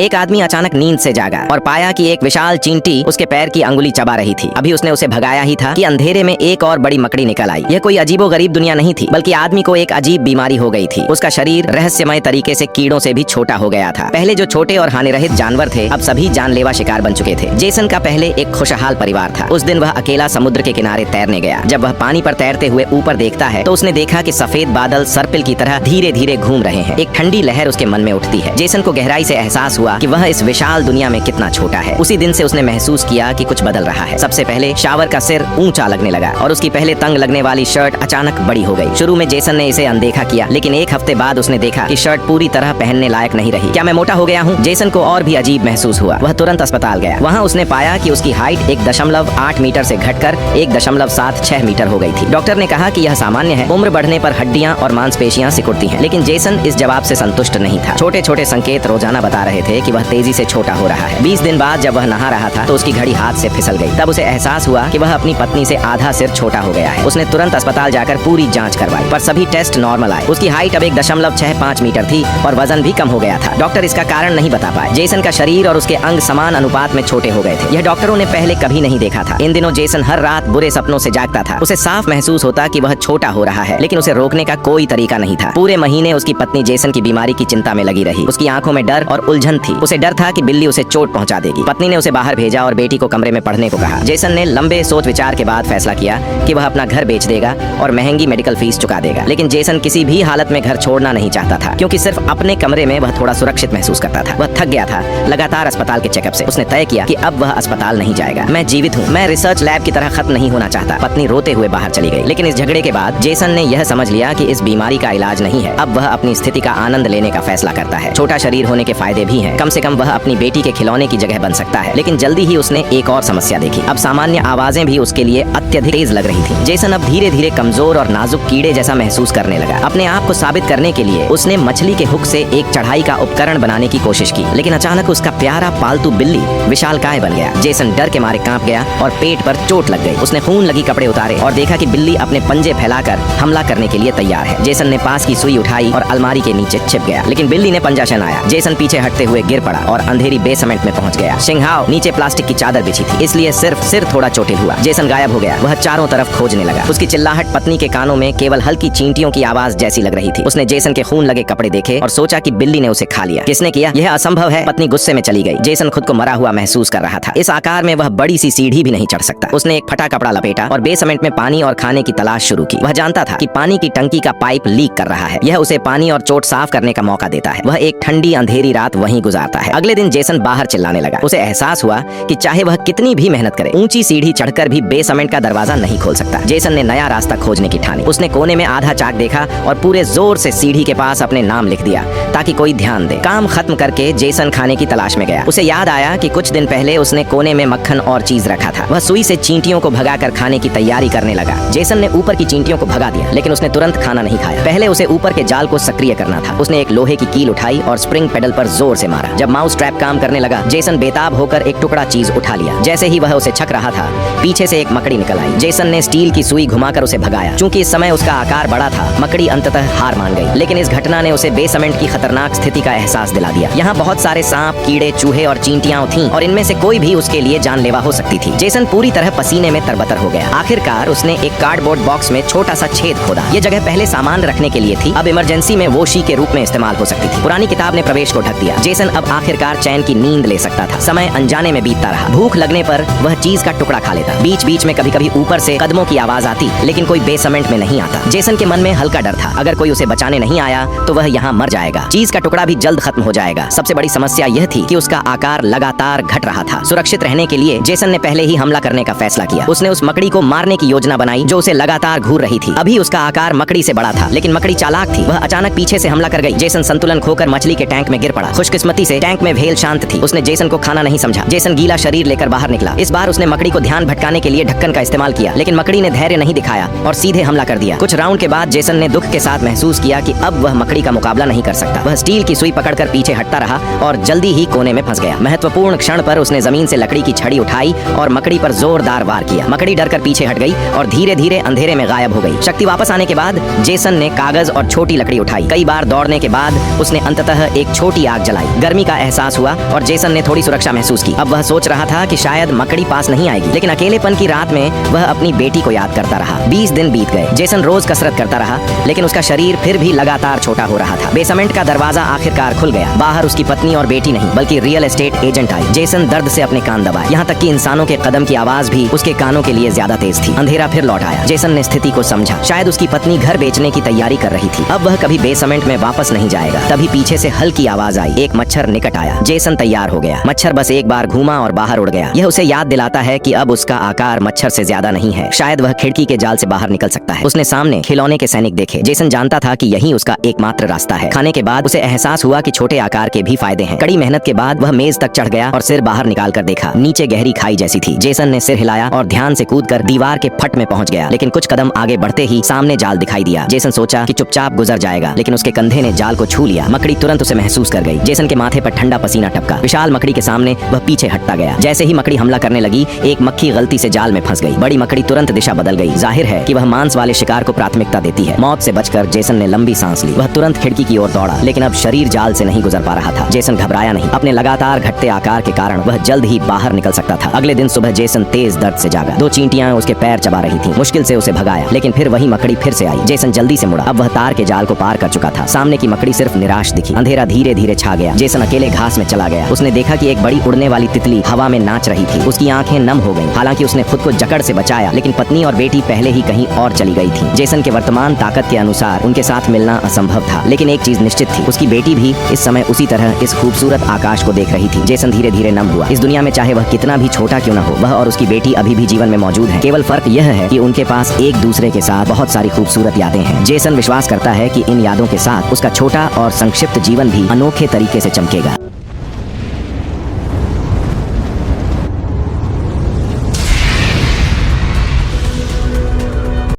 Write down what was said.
एक आदमी अचानक नींद से जागा और पाया कि एक विशाल चींटी उसके पैर की अंगुली चबा रही थी। अभी उसने उसे भगाया ही था कि अंधेरे में एक और बड़ी मकड़ी निकल आई। यह कोई अजीबोगरीब दुनिया नहीं थी, बल्कि आदमी को एक अजीब बीमारी हो गई थी। उसका शरीर रहस्यमय तरीके से कीड़ों से भी छोटा हो गया था। पहले जो छोटे और हानिरहित जानवर थे, अब सभी जानलेवा शिकार बन चुके थे। जेसन का पहले एक खुशहाल परिवार था। उस दिन वह अकेला समुद्र के किनारे तैरने गया। जब वह पानी पर तैरते हुए ऊपर देखता है तो उसने देखा कि सफेद बादल सर्पिल की तरह धीरे धीरे घूम रहे हैं। एक ठंडी लहर उसके मन में उठती है। जेसन को गहराई से एहसास हुआ कि वह इस विशाल दुनिया में कितना छोटा है। उसी दिन से उसने महसूस किया कि कुछ बदल रहा है। सबसे पहले शावर का सिर ऊंचा लगने लगा और उसकी पहले तंग लगने वाली शर्ट अचानक बड़ी हो गई। शुरू में जेसन ने इसे अनदेखा किया, लेकिन एक हफ्ते बाद उसने देखा कि शर्ट पूरी तरह पहनने लायक नहीं रही। क्या मैं मोटा हो गया हूँ? जेसन को और भी अजीब महसूस हुआ। वह तुरंत अस्पताल गया। वहाँ उसने पाया कि उसकी हाइट 1.8 मीटर से घटकर 1.76 मीटर हो गई थी। डॉक्टर ने कहा कि यह सामान्य है, उम्र बढ़ने पर हड्डियां और मांसपेशियां सिकुड़ती हैं। लेकिन जेसन इस जवाब से संतुष्ट नहीं था। छोटे छोटे संकेत रोजाना बता रहे थे कि वह तेजी से छोटा हो रहा है। 20 दिन बाद जब वह नहा रहा था तो उसकी घड़ी हाथ से फिसल गई। तब उसे एहसास हुआ कि वह अपनी पत्नी से आधा सिर छोटा हो गया है। उसने तुरंत अस्पताल जाकर पूरी जांच करवाई, पर सभी टेस्ट नॉर्मल आए। उसकी हाइट अब 1.65 मीटर थी और वजन भी कम हो गया था। डॉक्टर इसका कारण नहीं बता पाए। जेसन का शरीर और उसके अंग समान अनुपात में छोटे हो गए थे। यह डॉक्टरों ने पहले कभी नहीं देखा था। इन दिनों जेसन हर रात बुरे सपनों से जागता था। उसे साफ महसूस होता कि वह छोटा हो रहा है, लेकिन उसे रोकने का कोई तरीका नहीं था। पूरे महीने उसकी पत्नी जेसन की बीमारी की चिंता में लगी रही। उसकी आंखों में डर और उलझन थी। उसे डर था कि बिल्ली उसे चोट पहुंचा देगी। पत्नी ने उसे बाहर भेजा और बेटी को कमरे में पढ़ने को कहा। जेसन ने लंबे सोच विचार के बाद फैसला किया कि वह अपना घर बेच देगा और महंगी मेडिकल फीस चुका देगा। लेकिन जेसन किसी भी हालत में घर छोड़ना नहीं चाहता था, क्योंकि सिर्फ अपने कमरे में वह थोड़ा सुरक्षित महसूस करता था। वह थक गया था लगातार अस्पताल के चेकअप से। उसने तय किया कि अब वह अस्पताल नहीं जाएगा। मैं जीवित हूँ, मैं रिसर्च लैब की तरह खत्म नहीं होना चाहता। पत्नी रोते हुए बाहर चली गई। लेकिन इस झगड़े के बाद जेसन ने यह समझ लिया कि इस बीमारी का इलाज नहीं है। अब वह अपनी स्थिति का आनंद लेने का फैसला करता है। छोटा शरीर होने के फायदे भी हैं। कम से कम वह अपनी बेटी के खिलौने की जगह बन सकता है। लेकिन जल्दी ही उसने एक और समस्या देखी। अब सामान्य आवाजें भी उसके लिए अत्यधिक तेज लग रही थी। जेसन अब धीरे धीरे कमजोर और नाजुक कीड़े जैसा महसूस करने लगा। अपने आप को साबित करने के लिए उसने मछली के हुक से एक चढ़ाई का उपकरण बनाने की कोशिश की, लेकिन अचानक उसका प्यारा पालतू बिल्ली विशालकाय बन गया। जेसन डर के मारे कांप गया और पेट पर चोट लग गई। उसने खून लगी कपड़े उतारे और देखा कि बिल्ली अपने पंजे फैलाकर हमला करने के लिए तैयार है। जेसन ने पास की सुई उठाई और अलमारी के नीचे छिप गया, लेकिन बिल्ली ने पंजा शनाया। जेसन पीछे हटते हुए गिर पड़ा और अंधेरी बेसमेंट में पहुंच गया। सिंघाव नीचे प्लास्टिक की चादर बिछी थी, इसलिए सिर्फ सिर थोड़ा चोटिल हुआ। जेसन गायब हो गया। वह चारों तरफ खोजने लगा। उसकी चिल्लाहट पत्नी के कानों में केवल हल्की चींटियों की आवाज जैसी लग रही थी। उसने जेसन के खून लगे कपड़े देखे और सोचा कि बिल्ली ने उसे खा लिया। किसने किया? यह असंभव है। पत्नी गुस्से में चली गई। जेसन खुद को मरा हुआ महसूस कर रहा था। इस आकार में वह बड़ी सी सीढ़ी भी नहीं चढ़ सकता। उसने एक फटा कपड़ा लपेटा और बेसमेंट में पानी और खाने की तलाश शुरू की। वह जानता था कि पानी की टंकी का पाइप लीक कर रहा है। यह उसे पानी और चोट साफ करने का मौका देता है। वह एक ठंडी अंधेरी रात वहीं गुजारता है। अगले दिन जेसन बाहर चिल्लाने लगा। उसे एहसास हुआ कि चाहे वह कितनी भी मेहनत करे, ऊंची सीढ़ी चढ़कर भी बेसमेंट का दरवाजा नहीं खोल सकता। जेसन ने नया रास्ता खोजने की ठानी। उसने कोने में आधा चाक देखा और पूरे जोर से सीढ़ी के पास अपने नाम लिख दिया ताकि कोई ध्यान दे। काम खत्म करके जेसन खाने की तलाश में गया। उसे याद आया कि कुछ दिन पहले उसने कोने में मक्खन और चीज रखा था। वह सुई से चींटियों को भगाकर खाने की तैयारी करने लगा। जेसन ने ऊपर की चींटियों को भगा दिया, लेकिन उसने तुरंत खाना नहीं खाया। पहले उसे ऊपर के जाल को सक्रिय करना था। उसने एक लोहे की कील उठाई और स्प्रिंग पेडल पर जोर से मारा। जब माउस ट्रैप काम करने लगा, जेसन बेताब होकर एक टुकड़ा चीज उठा लिया। जैसे ही वह उसे छक रहा था, पीछे से एक मकड़ी निकल आई। जेसन ने स्टील की सुई घुमाकर उसे भगाया। चूंकि इस समय उसका आकार बड़ा था, मकड़ी अंततः हार मान गई। लेकिन इस घटना ने उसे बेसमेंट की खतरनाक स्थिति का एहसास दिला दिया। यहाँ बहुत सारे सांप, कीड़े, चूहे और चींटियां थीं और इनमें से कोई भी उसके लिए जानलेवा हो सकती थी। जेसन पूरी तरह पसीने में तरबतर हो गया। आखिरकार उसने एक कार्डबोर्ड बॉक्स में छोटा सा छेद खोदा। ये जगह पहले सामान रखने के लिए थी, अब इमरजेंसी में वोशी के रूप में इस्तेमाल हो सकती थी। पुरानी किताब ने प्रवेश को ढक दिया। जेसन अब आखिरकार चैन की नींद ले सकता था। समय अनजाने में बीतता रहा। भूख लगने पर वह चीज का टुकड़ा खा लेता। बीच बीच में कभी कभी ऊपर से कदमों की आवाज आती, लेकिन कोई बेसमेंट में नहीं आता। जेसन के मन में हल्का डर था। अगर कोई उसे बचाने नहीं आया तो वह यहाँ मर जाएगा। चीज का टुकड़ा भी जल्द खत्म हो जाएगा। सबसे बड़ी समस्या यह थी कि उसका आकार लगातार घट रहा था। सुरक्षित रहने के लिए जेसन ने पहले ही हमला करने का फैसला किया। उसने उस मकड़ी को मारने की योजना बनाई जो उसे लगातार घूर रही थी। अभी उसका आकार मकड़ी से बड़ा था, लेकिन मकड़ी चालाक थी। वह अचानक पीछे से हमला कर गई। जेसन संतुलन खोकर मछली के टैंक में गिर पड़ा। खुशकिस्मती से टैंक में व्हेल शांत थी। उसने जेसन को खाना नहीं समझा। जेसन गीला शरीर लेकर बाहर निकला। इस बार उसने मकड़ी को ध्यान भटकाने के लिए ढक्कन का इस्तेमाल किया, लेकिन मकड़ी ने धैर्य नहीं दिखाया और सीधे हमला कर दिया। कुछ राउंड के बाद जेसन ने दुख के साथ महसूस किया कि अब वह मकड़ी का मुकाबला नहीं कर सकता। वह स्टील की सुई पकड़कर पीछे हटता रहा और जल्दी ही कोने में फंस गया। महत्वपूर्ण क्षण पर उसने जमीन से लकड़ी की छड़ी उठाई और मकड़ी पर जोरदार वार किया। मकड़ी डरकर पीछे हट गई और धीरे धीरे अंधेरे में गायब हो गई। शक्ति वापस आने के बाद जेसन ने कागज और छोटी लकड़ी उठाई। कई बार दौड़ने के बाद उसने अंततः एक छोटी आग जलाई। गर्मी का एहसास हुआ और जेसन ने थोड़ी सुरक्षा महसूस की। अब वह सोच रहा था कि शायद मकड़ी पास नहीं आएगी, लेकिन अकेलेपन की रात में वह अपनी बेटी को याद करता रहा। 20 दिन बीत गए। जेसन रोज कसरत करता रहा, लेकिन उसका शरीर फिर भी लगातार छोटा हो रहा था। बेसमेंट का दरवाजा आखिरकार खुल गया। बाहर उसकी पत्नी और बेटी नहीं, बल्कि रियल एस्टेट एजेंट आई। जेसन दर्द से अपने कान दबाए, यहाँ तक कि इंसानों के कदम की आवाज भी उसके कानों के लिए ज्यादा तेज थी। अंधेरा फिर लौट आया। जेसन ने स्थिति को समझा। शायद उसकी पत्नी घर बेचने की तैयारी कर रही थी। अब वह कभी बेसमेंट में वापस नहीं जाएगा। तभी पीछे से हल्की आवाज आई। एक मच्छर निकट आया। जेसन तैयार हो गया। मच्छर बस एक बार घूमा और बाहर उड़ गया। यह उसे याद दिलाता है कि अब उसका आकार मच्छर से ज्यादा नहीं है। शायद वह खिड़की के जाल से बाहर निकल सकता है। उसने सामने खिलौने के सैनिक देखे। जेसन जानता था कि यही उसका एकमात्र रास्ता है। खाने के बाद उसे एहसास हुआ कि छोटे आकार के भी फायदे हैं। कड़ी मेहनत के बाद वह मेज तक चढ़ गया और सिर बाहर निकाल कर देखा। नीचे गहरी खाई जैसी थी। जेसन ने सिर हिलाया और ध्यान से कूदकर दीवार के फट में पहुंच गया, लेकिन कुछ कदम आगे बढ़ते ही सामने जाल दिखाई दिया। जेसन सोचा कि चुपचाप गुजर जाएगा, लेकिन उसके कंधे ने जाल को छू लिया। मकड़ी तुरंत उसे महसूस कर गई। जेसन के माथे पर ठंडा पसीना टपका। विशाल मकड़ी के सामने वह पीछे हटता गया। जैसे ही मकड़ी हमला करने लगी, एक मक्खी गलती से जाल में फंस गई। बड़ी मकड़ी तुरंत दिशा बदल गई। जाहिर है कि वह मांस वाले शिकार को प्राथमिकता देती है। मौत से बचकर जेसन ने लंबी सांस ली। वह तुरंत खिड़की की ओर दौड़ा, लेकिन अब शरीर जाल से नहीं गुजर पा रहा था। जेसन घबराया नहीं। अपने लगातार घटते आकार के कारण वह जल्द ही बाहर निकल सकता था। अगले दिन सुबह जेसन तेज दर्द से जागा। 2 चींटियां उसके पैर चबा रही थीं। मुश्किल से उसे भगाया, लेकिन फिर वही मकड़ी फिर से आई। जेसन जल्दी से मुड़ा। अब वह तार के जाल को पार कर चुका था। सामने की मकड़ी सिर्फ निराश दिखी। अंधेरा धीरे धीरे छा गया। जेसन अकेले घास में चला गया। उसने देखा कि एक बड़ी उड़ने वाली तितली हवा में नाच रही थी। उसकी आंखें नम हो गईं। हालांकि उसने खुद को जकड़ से बचाया, लेकिन पत्नी और बेटी पहले ही कहीं और चली गई थी। जेसन के वर्तमान ताकत के अनुसार उनके साथ मिलना असंभव था, लेकिन एक चीज निश्चित थी, उसकी बेटी भी इस समय उसी तरह इस खूबसूरत आकाश को देख रही थी। जेसन धीरे धीरे नम हुआ। इस दुनिया में चाहे वह कितना भी छोटा क्यों न हो, वह और उसकी बेटी अभी भी जीवन में मौजूद है। केवल फर्क यह है कि उनके पास एक दूसरे के साथ बहुत सारी खूबसूरत यादें हैं। जेसन विश्वास करता है कि इन यादों के साथ उसका छोटा और संक्षिप्त जीवन भी अनोखे तरीके से चमकेगा।